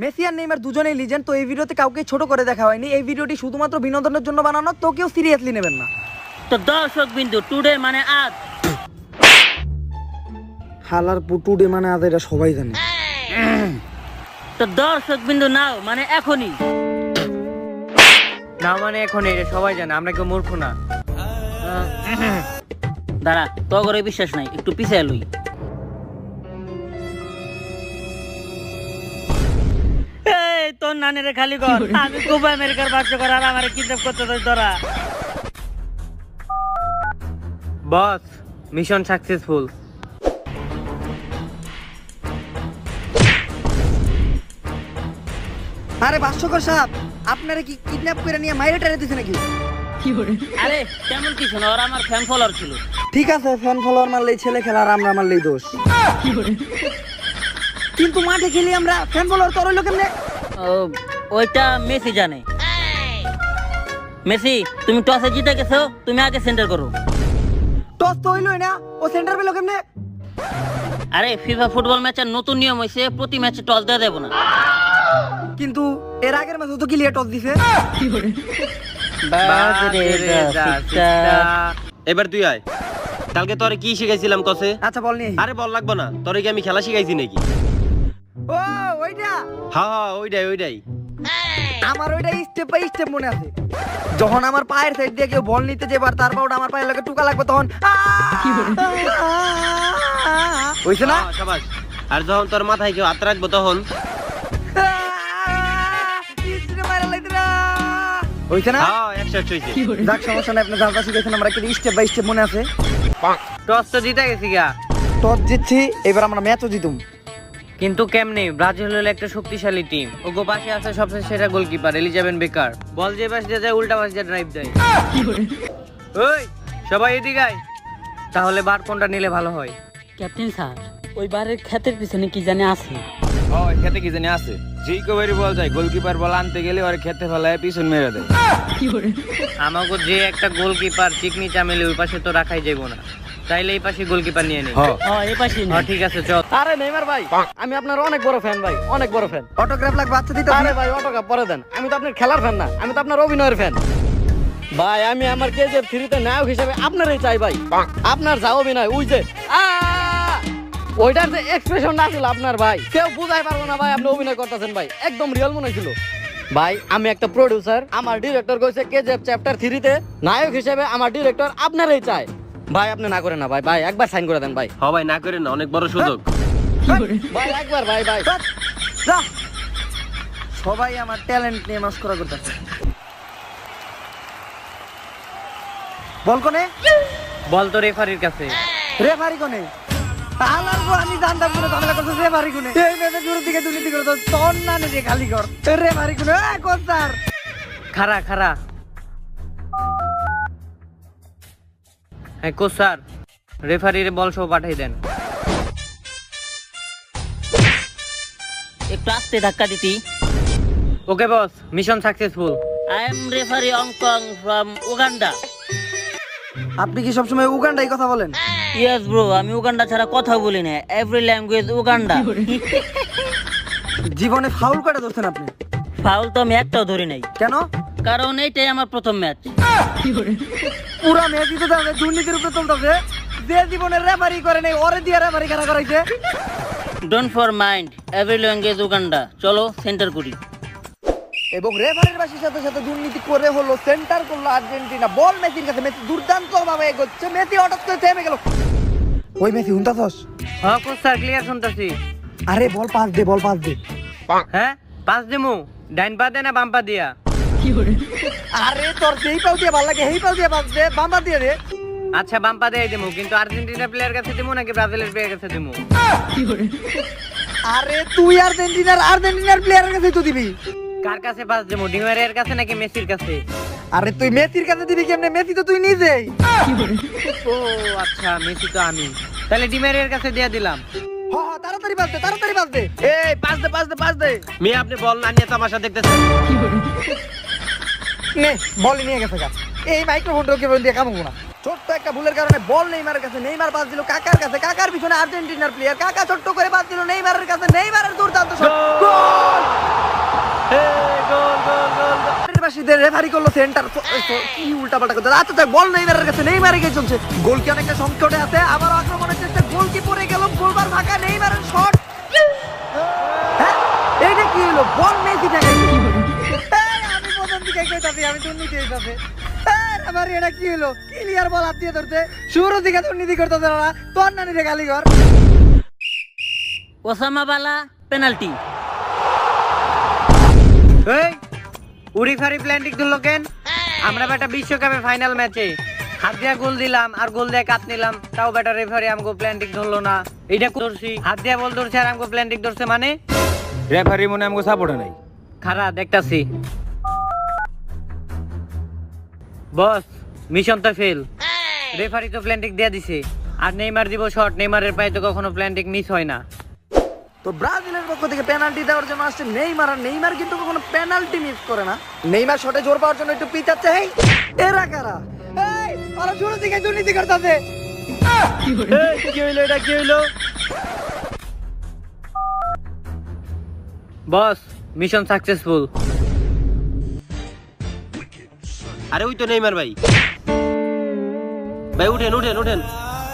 Messi আর Neymar দুজনেই legend, তো এই ভিডিওতে কাউকে ছোট করে দেখা হয়নি। এই ভিডিওটি শুধুমাত্র বিনোদনের জন্য বানানো, তো কেউ সিরিয়াসলি নেবেন না। তো দর্শক বিন্দু টুডে মানে আজ, হালার টুডে মানে আজ, এটা সবাই জানে। তো দর্শক বিন্দু নাও মানে এখনই, না মানে এখন এটা সবাই জানে, আমরা কেউ মূর্খ না। দাঁড়া, তো করে বিশ্বাস নাই, একটু পিছিয়ে লই। এই তোর নানের খালি কর, আমি খুব আমেরিকার বাচ্চা কর আর আমার কিডন্যাপ করতে চাই তোরা। বস, মিশন সাকসেসফুল। আরে ভাষ্যকর সাহেব, আপনারা কি কিডন্যাপ করে নিয়ে মাইরে টাইরে দিছে নাকি? আরে তেমন কিছু না, ওরা আমার ফ্যান ফলোয়ার ছিল। ঠিক আছে, ফ্যান ফলোয়ার মারলেই ছেলে খেলা, আর আমরা মারলেই দোষ। কিন্তু মাঠে খেলি আমরা, ফ্যান ফলোয়ার তোর হইলো কেমনে? ওইটা মেসি জানে। মেসি, তুমি টসে জিতে গেছো, তুমি আগে সেন্টার করো। টস তো হইলোই না, ও সেন্টার পেলো কেমনে? আরে ফিফা ফুটবল ম্যাচের নতুন নিয়ম হইছে, প্রতি ম্যাচে টস দেওয়া দেব না। কিন্তু এর আগের ম্যাচে তো ক্লিয়ার টস দিছে। এবার তুই আয়। কালকে তোরে কি শিখাইছিলাম কসে? আচ্ছা বল নি। আরে বল লাগবো না, তোরে কি আমি খেলা শিখাইছি নাকি? ও ওইটা, হ্যাঁ ওইটাই। আমার ওইটা স্টেপ বাই স্টেপ মনে আছে। যখন আমার পায়ের সাইড দিয়ে কেউ বল নিতে যাবার, তারপর ওটা আমার পায়ের লগে টুকা লাগবে, তখন হইছে না? শাবাশ। আর যখন তোর মাথায় কেউ হাত রাখবো তখন হইছে না? হ্যাঁ 100 হইছে। যাক, সমস্যা নাই, আপনি যা যা শিখেছেন আমরা কিন্তু স্টেপ বাই স্টেপ মনে আছে। টস তো জিতে গেছি গা। টস জিতছি, এবার আমরা ম্যাচও জিতুম। কিন্তু কেমনে? ব্রাজিল হলো একটা শক্তিশালী টিম, ওগো পাশে আছে সবচেয়ে সেরা গোলকিপার এলিজাবেথ বেকার। বল যে পাশ দিয়ে যায় উল্টা পাশ দিয়ে ড্রাইভ দেয়। ওই সবাই এদিকে আয়। তাহলে বার কোনটা নিলে ভালো হয়? ক্যাপ্টেন স্যার, ওই বারের ক্ষেতের পিছনে কি জানে আছে? ওই খেতে কি জানি আছে, যেই কবারই বল যায় গোলকিপার বল আনতে গেলে ওর খেতে ফেলায় পিছন মেরে দেয়। আমাকে যে একটা গোলকিপার চিকনি চামেলি ওই পাশে তো রাখাই যাবো না, তাইলে এই পাশে গোলকিপার নিয়ে নেই। এই পাশে ঠিক আছে চল। আরে নেইমার ভাই, আমি আপনার অনেক বড় ফ্যান ভাই, অনেক বড় ফ্যান। অটোগ্রাফ লাগবে, আচ্ছা দিতে। আরে ভাই অটোগ্রাফ পরে দেন, আমি তো আপনার খেলার ফ্যান না, আমি তো আপনার অভিনয়ের ফ্যান ভাই। আমি আমার কেজিএফ 3 তে নায়ক হিসেবে আপনারই চাই ভাই। আপনার যা অভিনয়, ওই যে ওইটার যে এক্সপ্রেশনটা ছিল আপনার ভাই, কেউ বুঝাই পারবো না ভাই আপনি অভিনয় করতেছেন ভাই, একদম রিয়েল মনে হয়েছিল ভাই। আমি একটা প্রডিউসার, আমার ডিরেক্টর কইছে কেজিএফ চ্যাপ্টার 3 তে নায়ক হিসেবে আমার ডিরেক্টর আপনারই চাই ভাই। আপনি না করেন না ভাই, ভাই একবার সাইন করে দেন ভাই। হ্যাঁ ভাই, না করেন না, অনেক বড় সুযোগ ভাই একবার ভাই ভাই। যা, সবাই আমার ট্যালেন্ট নিয়ে মাস্করা করতেছে। বল কোনে? বল তো রেফারির কাছে। রেফারি কোনে? আলার পর আমি জানতাম কোনে ঝামেলা করছে। রেফারি কোনে? এই মেয়ে জোরের দিকে দুর্নীতি করে তো তোর না নিজে খালি কর। রেফারি কোনে? কোন স্যার? খারা হ্যাঁ কোচ স্যার, রেফারির বল সহ পাঠাই দেন। একটু আস্তে ধাক্কা দিতি। Okay boss, mission successful. I am referee অংকং ফ্রম উগান্ডা। আপনি কি সবসময় উগান্ডাই কথা বলেন? ইয়েস ব্রো, আমি উগান্ডা ছাড়া কথা বলি না, এভরি ল্যাঙ্গুয়েজ উগান্ডা। জীবনে ফাউল কটা ধরছেন আপনি? ফাউল তো আমি একটাও ধরি নাই, কেন? কারণ এইটাই আমার প্রথম ম্যাচ। পুরা ম্যাচই তো তাহলে দুর্নীতির উপরে চলতেছে। যে জীবনে রেফারি করে নাই, ওরে দিয়ে রেফারি খেলা করাইছে। Don't for mind, every language Uganda. চলো সেন্টার করি। এবং রেফারির বাসির সাথে সাথে দুর্নীতি করে হলো সেন্টার করলো আর্জেন্টিনা। বল মেসির কাছে, মেসি দুর্দান্ত ভাবে এগোচ্ছে, মেসি হঠাৎ করে থেমে গেল। ওই মেসি হুনতাছস? হ্যাঁ কোচ স্যার, ক্লিয়ার শুনতাছি। আরে বল পাস দে, বল পাস দে। হ্যাঁ পাস দেমু, ডাইন পা দে না বাম পা দিয়া? আরে তোর যেই পাও দিয়ে ভালো লাগে সেই পাও দিয়ে পাস দে, বাম পা দিয়ে দে। আচ্ছা বাম পা দিয়ে দেমু, কিন্তু আর্জেন্টিনা প্লেয়ার কাছে দেমু নাকি ব্রাজিলের প্লেয়ার কাছে দেমু? আরে তুই আর্জেন্টিনার প্লেয়ারের কাছে তো দিবি। কার কাছে পাস দেমু, ডিমারিয়ার কাছে নাকি মেসির কাছে? আরে তুই মেসির কাছে দিবি কেমনে? মেসি তো তুই নিজেই। ও আচ্ছা, মেসি তো আমি, তাহলে ডিমারিয়ার কাছে দিয়ে দিলাম। হ্যাঁ তাড়াতাড়ি পাস দে, তাড়াতাড়ি পাস দে। এই পাস দে। মেয়ে আপনি বল না নিয়ে তামাশা দেখতেছেন? নে বল নিয়ে গেছে গা। এই মাইক্রোফোনটা কেবল দিয়ে কামবো না। ছোট্ট একটা ভুলের কারণে বল নেইমারের কাছে, নেইমার পাস দিল কাকার কাছে, কাকার পিছনে আর্জেন্টিনার প্লেয়ার, কাকা ছোট্ট করে পাস দিল নেইমারের কাছে, নেইমারের দুর্দান্ত শট, গোল! বাসীদের রেফারি করলো সেন্টার। কি উল্টাপাল্টা করতে, আচ্ছা তাই বল নেইমারের কাছে, নেইমারে গিয়ে চলছে, গোল কি অনেকটা সংকটে আছে, আবার আক্রমণের চেষ্টা, গোল কি পড়ে গেল, গোলবার ফাঁকা, নেইমারের শট। হ্যাঁ এইটা কি হলো, বল মেসি থাকে। আমি প্রথম দিকে কইতাছি আমি দুর্নীতি হইতাছে। আবার এটা কি হলো, ক্লিয়ার বল হাত দিয়ে ধরতে, শুরু থেকে দুর্নীতি করতেছে না, তোর নানি রে গালি কর। ওসামা বালা পেনাল্টি। এই উড়ি ফারি প্ল্যান্টিক ধরলো কেন? আমরা বেটা বিশ্বকাপে ফাইনাল ম্যাচে হাত দিয়া গোল দিলাম আর গোল দিয়ে কাট নিলাম, তাও বেটা রেফারি আমগো প্ল্যান্টিক ধরলো না। এইটা ধরছি, হাত দিয়া বল ধরছে আর আমগো প্ল্যান্টিক ধরছে মানে? রেফারি মনে আমাকে সাপোর্ট নাই। খারা দেখতাছি। বস মিশন তো ফেল, রেফারি তো প্ল্যান্টিক দিয়ে দিছে, আর নেইমার দিব শট, নেইমারের পায়ে তো কখনো প্ল্যান্টিক মিস হয় না। তো ব্রাজিলের পক্ষ থেকে পেনাল্টি দেওয়ার জন্য আসছে নেইমার, আর নেইমার কিন্তু কখনো পেনাল্টি মিস করে না। নেইমার শটে জোর পাওয়ার জন্য একটু পিছাচ্ছে। এই এরা কারা? এই ওরা শুরু থেকে দুর্নীতি করতেছে। কি হইলো, এটা কি হইলো? বস মিশন সাকসেসফুল। আরে ওই তো নেইমার ভাই। ভাই উঠেন উঠেন উঠেন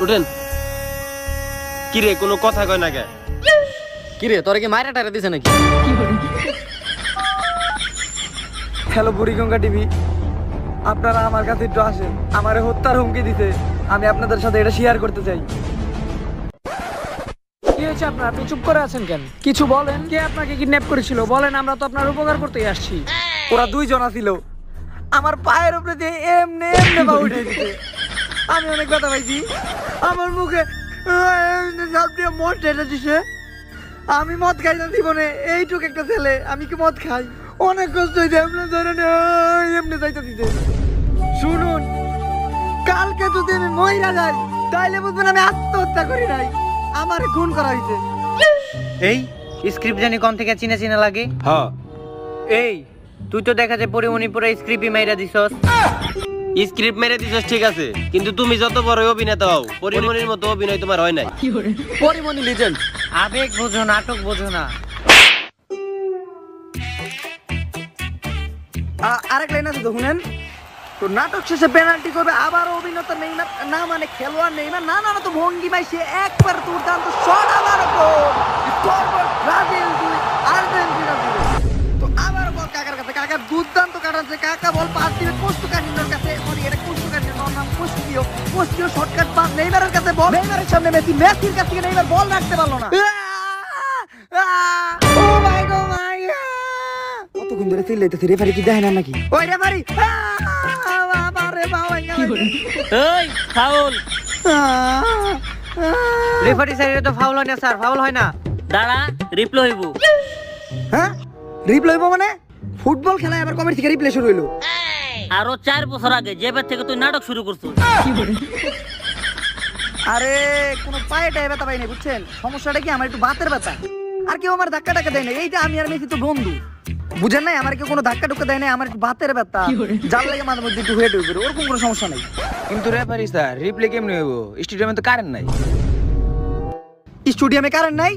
উঠেন। কি রে কোনো কথা কয় না কে? কিরে তোরে কি মাইরা টাইরা দিছে নাকি? হ্যালো বুড়িগঙ্গা টিভি, আপনারা আমার কাছে একটু আসেন, আমারে হত্যার হুমকি দিতে, আমি আপনাদের সাথে এটা শেয়ার করতে চাই। কি হয়েছে আপনার? আপনি চুপ করে আছেন কেন? কিছু বলেন। কে আপনাকে কিডন্যাপ করেছিল বলেন, আমরা তো আপনার উপকার করতেই আসছি। ওরা দুইজন ছিল, আমার পায়ের উপরে দিয়ে এমনি এমনি পা উঠে দিতে, আমি অনেক ব্যথা পাইছি, আমার মুখে মদ ঢেলে দিছে। আমি মদ খাই না জীবনে, এইটুক একটা ছেলে, আমি কি মদ খাই? অনেক কষ্ট হয়েছে, এমনি ধরে এমনি যাইতে দিতে। শুনুন, কালকে যদি আমি মহিলা যাই তাইলে বুঝবেন আমি আত্মহত্যা করি নাই, আমার খুন করা হয়েছে। এই স্ক্রিপ্ট জানি কোন থেকে চিনা চিনা লাগে। হ্যাঁ এই তুই তো দেখা যায় পরিমণিপুরে স্ক্রিপ্টই মাইরা দিছস। স্ক্রিপ্ট মেরে দিছস ঠিক আছে, কিন্তু তুমি যত বড় অভিনেতা হও পরিমণির মতো অভিনয় তোমার হয় নাই। পরিমণি লিজেন্ড। আবেগ বোঝো, নাটক বোঝো না। আরেক লাইন আছে তো শুনেন, তো নাটক শেষে পেনাল্টি করবে আবার অভিনেতা নেইমার, না মানে খেলোয়াড় নেইমার, না না তো ভঙ্গি ভাই, সে একবার দুর্দান্ত শট, আবার গোল, স্কোরবোর্ড ব্রাজিল 2 আর্জেন্টিনা 0। তো আবার বল কাকার কাছে, কাকা দুর্দান্ত কাটাচ্ছে, কাকা বল পাস দিবে কোস্টুকাটিনোর কাছে, মানে এটা কোস্টুকাটিনোর নাম কোস্টিও শর্টকাট পাস নেইমারের কাছে, বল নেইমারের সামনে মেসি, মেসির কাছ থেকে নেইমার বল রাখতে পারলো না। ও মাই গড মাই গড, কতক্ষণ ধরে চিল্লাইতেছে, রেফারি কি দেখে না নাকি? ওই রেফারি এই ফাউল। রেফারি সাইডে তো ফাউল হয় না স্যার, ফাউল হয় না। দাঁড়া রিপ্লে হইব। হ্যাঁ রিপ্লে হইব মানে? ফুটবল খেলায় আবার কবে থেকে রিপ্লে শুরু হইলো? আরো 4 বছর আগে যেবার থেকে তুই নাটক শুরু করছিস। আরে কোনো পায়েটায় ব্যথা পাই নাই বুঝছেন, সমস্যাটা কি আমার একটু বাতের ব্যথা, আর কেউ আমার ধাক্কা টাক্কা দেয় না, এইটা আমি আর মেসি তো বন্ধু, বুঝেন নাই? আমার কেউ কোনো ধাক্কা টুক্কা দেয় না, আমার একটু বাতের ব্যথা, যার লাগে মাঝে মধ্যে একটু হয়ে টুয়ে ওরকম কোনো সমস্যা নাই। কিন্তু রেফারি স্যার রিপ্লে কেমনে হইব? স্টেডিয়ামে তো কারেন্ট নাই। স্টেডিয়ামে কারেন্ট নাই?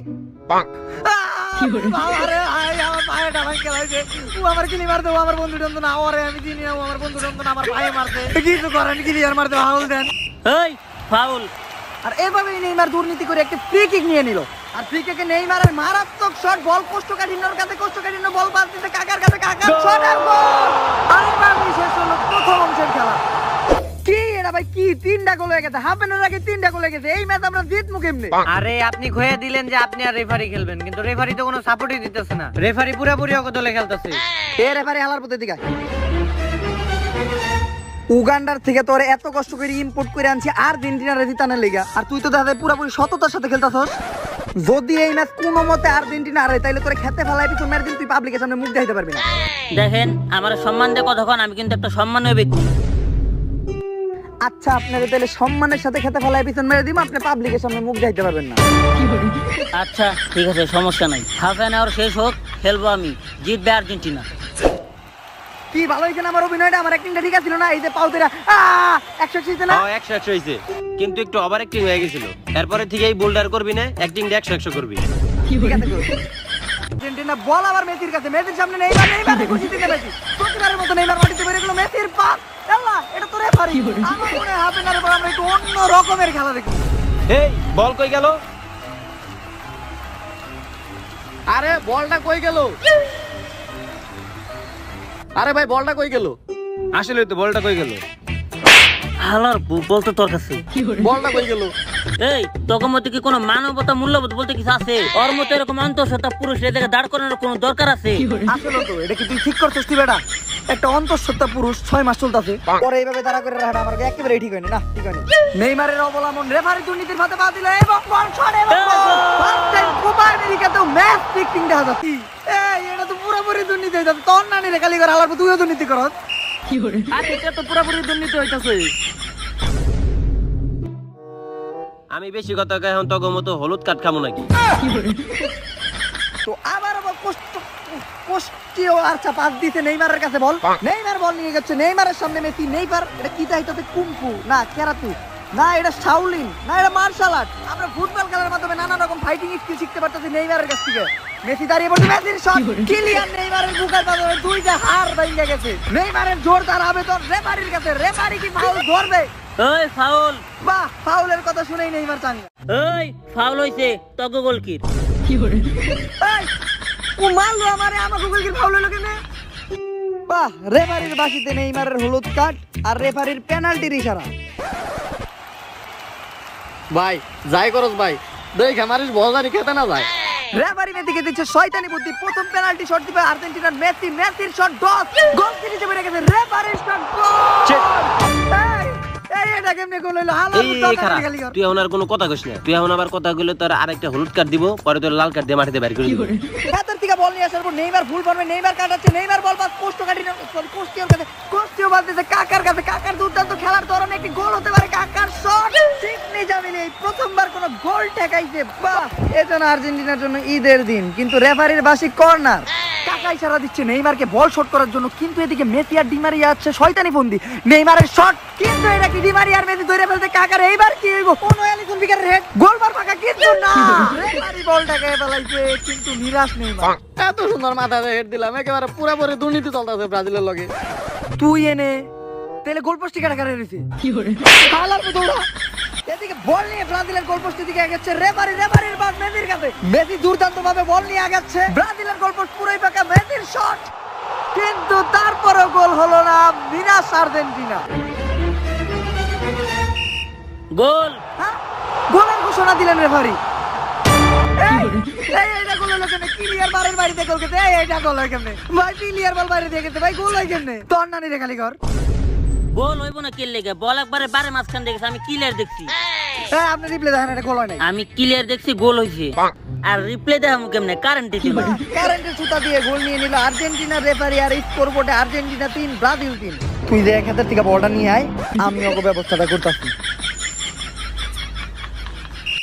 আমার কিলি মারতে, আমার বন্ধু টন্ধু না, আমি চিনি না, আমার বন্ধু টন্ধু না, আমার ভাই মারতে, কিছু করেন ক্লিয়ার মারতে হাউল দেন। এই ফাউল। আর এভাবেই নেইমার দুর্নীতি করে একটা ফ্রি কিক নিয়ে নিল, আর ফ্রি কিকে নেইমারের মারাত্মক শট, বল কোস্টুকাটিনোর কাছে, কোস্টুকাটিনো বল পাস দিতে কাকার কাছে, কাকার শট আর গোল। আরেকবার শেষ হলো প্রথম অংশের খেলা। কি এটা ভাই, কি 3টা গোল হয়ে গেছে, হাফ এর আগে 3টা গোল হয়ে গেছে, এই ম্যাচ আমরা জিতমু কেমনে? আরে আপনি ঘুরে দিলেন যে আপনি আর রেফারি খেলবেন, কিন্তু রেফারি তো কোনো সাপোর্টই দিতেছে না, রেফারি পুরোপুরি ওকে দলে খেলতেছে। এ রেফারি হালার পথে দিকে উগান্ডার থেকে তোরে এত কষ্ট করে ইম্পোর্ট করে আনছি আর্জেন্টিনার জিতানোর লেগা, আর তুই তো দাদা পুরোপুরি সততার সাথে খেলতাছস। যদি এই ম্যাচ কোনো মতে আর্জেন্টিনা হারে তাইলে তোরে খেতে ফেলাই পিছু মেরে দিন, তুই পাবলিকের সামনে মুখ দেখাইতে পারবি না। দেখেন আমার সম্মান দিয়ে কথা কন, আমি কিন্তু একটা সম্মানীয় ব্যক্তি। আচ্ছা আপনাকে তাহলে সম্মানের সাথে খেতে ফেলাই পিছন মেরে দিব, আপনি পাবলিকের সামনে মুখ দেখাইতে পারবেন না। আচ্ছা ঠিক আছে, সমস্যা নাই, হাফ এন আওয়ার শেষ হোক, খেলবো আমি, জিতবে আর্জেন্টিনা। কি ভালো হয়েছে না আমার অভিনয়টা, আমার অ্যাক্টিংটা ঠিক ছিল না? এই যে পাউতেরা 100 না, 100 হইছে, কিন্তু একটু ওভার অ্যাক্টিং হয়ে গেছিল। এরপরে থেকে এই বোল্ডার করবি না, অ্যাক্টিংটা 100 করবি। ঠিক আছে আর্জেন্টিনা বল আবার মেসির কাছে, মেসির সামনে নেইমার খুশি থেকে মেসি প্রতিবারের মতো নেইমার মাটিতে বেরিয়ে গেল, মেসির পাস। আল্লাহ, এটা তো রেফারি। আমার মনে হয় হাফ এন আওয়ার পর আমরা একটু অন্য রকমের খেলা দেখব। এই বল কই গেল? আরে বলটা কই গেল? আরে ভাই বলটা কই গেল? আসলে তো বলটা কই গেল? হালার বল তো তোর কাছে। বলটা কই গেল? এই তোর মধ্যে কি কোনো মানবতা মূল্যবোধ বলতে কিছু আছে? ওর মতো এরকম অন্তঃসত্ত্বা পুরুষ এদিকে দাঁড় করানোর কোনো দরকার আছে? আসলে তো এটা কি তুই ঠিক করছিস তুই বেটা? একটা অন্তঃসত্ত্বা পুরুষ 6 মাস চলতেছে, পরে এইভাবে দাঁড়া করে রাখাটা আমার একেবারে ঠিক হয়নি। না ঠিক হয়নি। নেইমারের অবলম্বন রেফারি দুর্নীতির ফাঁদে পা দিল এবং বল শট এবং ফার্স্ট টাইম কোপা আমেরিকাতেও ম্যাচ ফিক্সিং দেখা যাচ্ছে। এই এটা তো পুরোপুরি দুর্নীতি হইতাছে। তোর নানি রে খালি করে হালার তুইও দুর্নীতি করস। আরে এটা তো পুরোপুরি দুর্নীতি হইতাছে। আমি বেশি কথা কই, এখন তগো মতো হলুদ কাট খামু নাকি? তো আবার পোস্টিও আচ্ছা পাস দিতে নেইমারের কাছে বল, নেইমার বল নিয়ে গেছে, নেইমারের সামনে মেসি, নেইমার এটা কি চাইতেছে? কুংফু না কেরাতু না এটা শাওলিন না এটা মার্শাল আর্ট। আমরা ফুটবল খেলার মাধ্যমে নানা রকম ফাইটিং স্কিল শিখতে পারতেছি নেইমারের কাছ থেকে। মেসি দাঁড়িয়ে পড়ছে, মেসির শট, কিলিয়ান নেইমারের বুকের পাথরে দুইটা হাড় ভেঙে গেছে। নেইমারের জোরদার আবেদন রেফারির কাছে, রেফারি কি ফাউল ধরবে? ওই ফাউল। বাহ, ফাউলের কথা শুনেই নেইমার চাঙ্গা। ওই ফাউল হইছে তোকে গোলকির। এই ও মারলো আমারে, আমাকে গোলকির ফাউল হলো কেন? বাহ, রেফারির বাঁশিতে নেইমারের হলুদ কার্ড আর রেফারির পেনাল্টির ইশারা। ভাই যাই করস ভাই, দেখ আমারিস বল জানি খেতে না যায়। রেফারি মেসিকে দিচ্ছে শয়তানি বুদ্ধি। প্রথম পেনাল্টি শট দিবে আর্জেন্টিনার মেসি, মেসির শট ডস গোল সিরিজে বেরিয়ে গেছে। রেফারির শট গোল। এই এটা কেমনে গোল হলো? হালা এই খারাপ, তুই এখন আর কোনো কথা কইস না। তুই এখন আবার কথা কইলে তোর আরেকটা হলুদ কার্ড দিব, পরে তোর লাল কার্ড দিয়ে মাটিতে বের করে দিব। ভেতর থেকে বল নিয়ে আসার পর নেইমার ভুল করবে, নেইমার কাটাচ্ছে, নেইমার বল পাস পোস্ট কাটি না, সরি কোস্টিওর কাছে, কোস্টিও বাদ দিতে কাকার কাছে। কাকার দুর্দান্ত খেলার ধরনে একটি গোল হতে পারে। কাকার শট ঠিক নেই জামিলে, প্রথমবার কোন গোল ঠেকাইছে। বাহ, এজন্য আর্জেন্টিনার জন্য ঈদের দিন। কিন্তু রেফারির বাসি কর্নার। কাকা ইশারা দিচ্ছে নেইমারকে বল শট করার জন্য, কিন্তু এদিকে মেসি আর ডিমারিয়া আছে শয়তানি ফন্দি। নেইমারের শট, কিন্তু এটা কি ডিমারিয়া আর মেসি ধরে ফেলতে? কাকার এইবার কি হইব? কোন এলিসন বিকারের হেড, গোলবার ফাঁকা, কিন্তু না রেফারি বলটাকে ফেলাইছে, কিন্তু নিরাশ নেইমার। এত সুন্দর মাথায় হেড দিলাম, একেবারে পুরোপুরি দুর্নীতি চলতেছে ব্রাজিলের লগে। তুই এনে তাহলে গোলপোস্টে কাটাকাটা রয়েছে কি করে হালার মতো ওরা। এদিকে বল নিয়ে ব্রাজিলের গোলপোস্টের দিকে আগাচ্ছে রেফারির বাস মেসির কাছে। মেসি দুর্দান্ত ভাবে বল নিয়ে আগাচ্ছে, ব্রাজিলের গোলপোস্ট পুরোই ফাঁকা, মেসির শট, কিন্তু তারপরও গোল হলো না। নিরাশ আর্জেন্টিনা। গোল। হ্যাঁ, গোলের ঘোষণা দিলেন রেফারি। এইটা গোল হলো কেন? ক্লিয়ার বারের বাড়িতে গোল খেতে, এইটা গোল হয় কেমনে ভাই? ক্লিয়ার বল বাইরে দিয়ে গেছে ভাই, গোল হয় কেমনে? তোর নানি রে খালি ঘর গোল হইব না কে লেগে? বল একবারে বারে মাঝখান দেখেছি, আমি ক্লিয়ার দেখছি। হ্যাঁ, আপনি রিপ্লে দেখেন, এটা গোল হয় নাই। আমি ক্লিয়ার দেখছি গোল হইছে। আর রিপ্লে দেখামু কেমনে? কারেন্টে ছিল। কারেন্টের সুতা দিয়ে গোল নিয়ে নিল আর্জেন্টিনা রেফারি। আর স্কোরবোর্ডে আর্জেন্টিনা 3 ব্রাজিল 3। তুই যে এক হাতের থেকে বলটা নিয়ে আয়, আমি ওকে ব্যবস্থাটা করতেছি।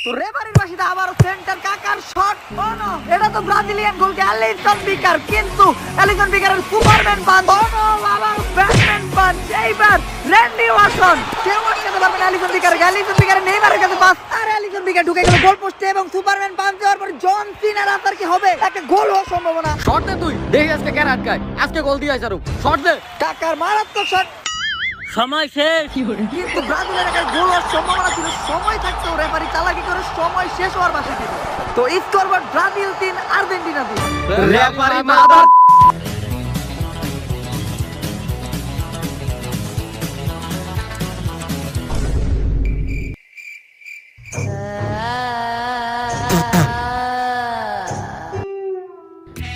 তো রেফারির বাসিতে আবার সেন্টার, কাকার শট। ও নো, এটা তো ব্রাজিলিয়ান গোলকে অ্যালিসন বিকার, কিন্তু অ্যালিসন বিকারের সুপারম্যান পাঞ্চ। ও নো, আবার ব্যাটম্যান পাঞ্চ। এইবার র্যান্ডি ওয়াটসন কেউ আটকাতে পারবে না অ্যালিসন বিকারকে। অ্যালিসন বিকারের নেইমারের কাছে পাস, আর অ্যালিসন বিকার ঢুকে গেল গোল পোস্টে এবং সুপারম্যান পাঞ্চ দেওয়ার পর জন সিনার আর কি হবে? একটা গোল হওয়ার সম্ভাবনা। শট দে তুই, দেখি আজকে কেন আটকায়। আজকে গোল দিয়ে আইছারু, শট দে। কাকার মারাত্মক শট, সময় শেষ। কিন্তু ব্রাজিলের একটা গোল হওয়ার সম্ভাবনা ছিল। সময় থাকতেও রেফারি চালাকি করে সময় শেষ হওয়ার পাশে দিল। তো scoreboard Brazil 3 Argentina 2। Referee mother.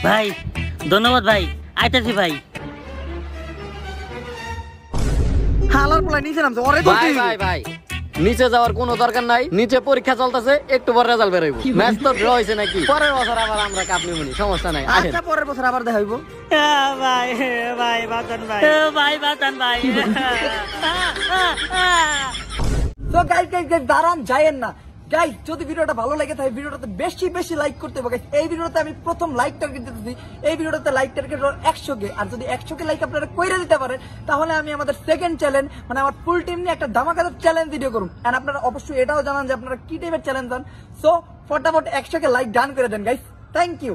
ভাই ধন্যবাদ ভাই, আইতাছি ভাই। হালার পোলা নিচে নামছে, ওরে ভাই ভাই ভাই, নিচে যাওয়ার কোনো দরকার নাই। নিচে পরীক্ষা চলতেছে, একটু পর রেজাল্ট বের হইব। ম্যাচ তো ড্র হইছে নাকি, পরের বছর আবার আমরা কাপ নিবনি, সমস্যা নাই। আসেন, আচ্ছা পরের বছর আবার দেখা হইব। ভাই ভাই বাতান ভাই, ভাই বাতান ভাই। তো গাইস দাঁড়ান, যায়েন না গাইস। যদি ভিডিওটা ভালো লাগে তাহলে ভিডিওটাতে বেশি লাইক করতে হবে গাইস। এই ভিডিওতে আমি প্রথম লাইক টার্গেট দিতেছি। এই ভিডিওটাতে লাইক টার্গেট 100 কে। আর যদি 100 কে লাইক আপনারা কইরা দিতে পারেন, তাহলে আমি আমাদের সেকেন্ড চ্যালেঞ্জ, মানে আমার ফুল টিম নিয়ে একটা ধামাকাদার চ্যালেঞ্জ ভিডিও করুন। এন্ড আপনারা অবশ্যই এটাও জানান যে আপনারা কি টাইপের চ্যালেঞ্জ চান। সো ফটাফট 100 কে লাইক ডান করে দেন guys. Thank you.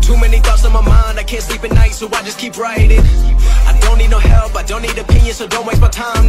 Too many thoughts on my mind, I can't sleep at night, so I just keep writing. I don't need no help, I don't need opinions, so don't waste my time.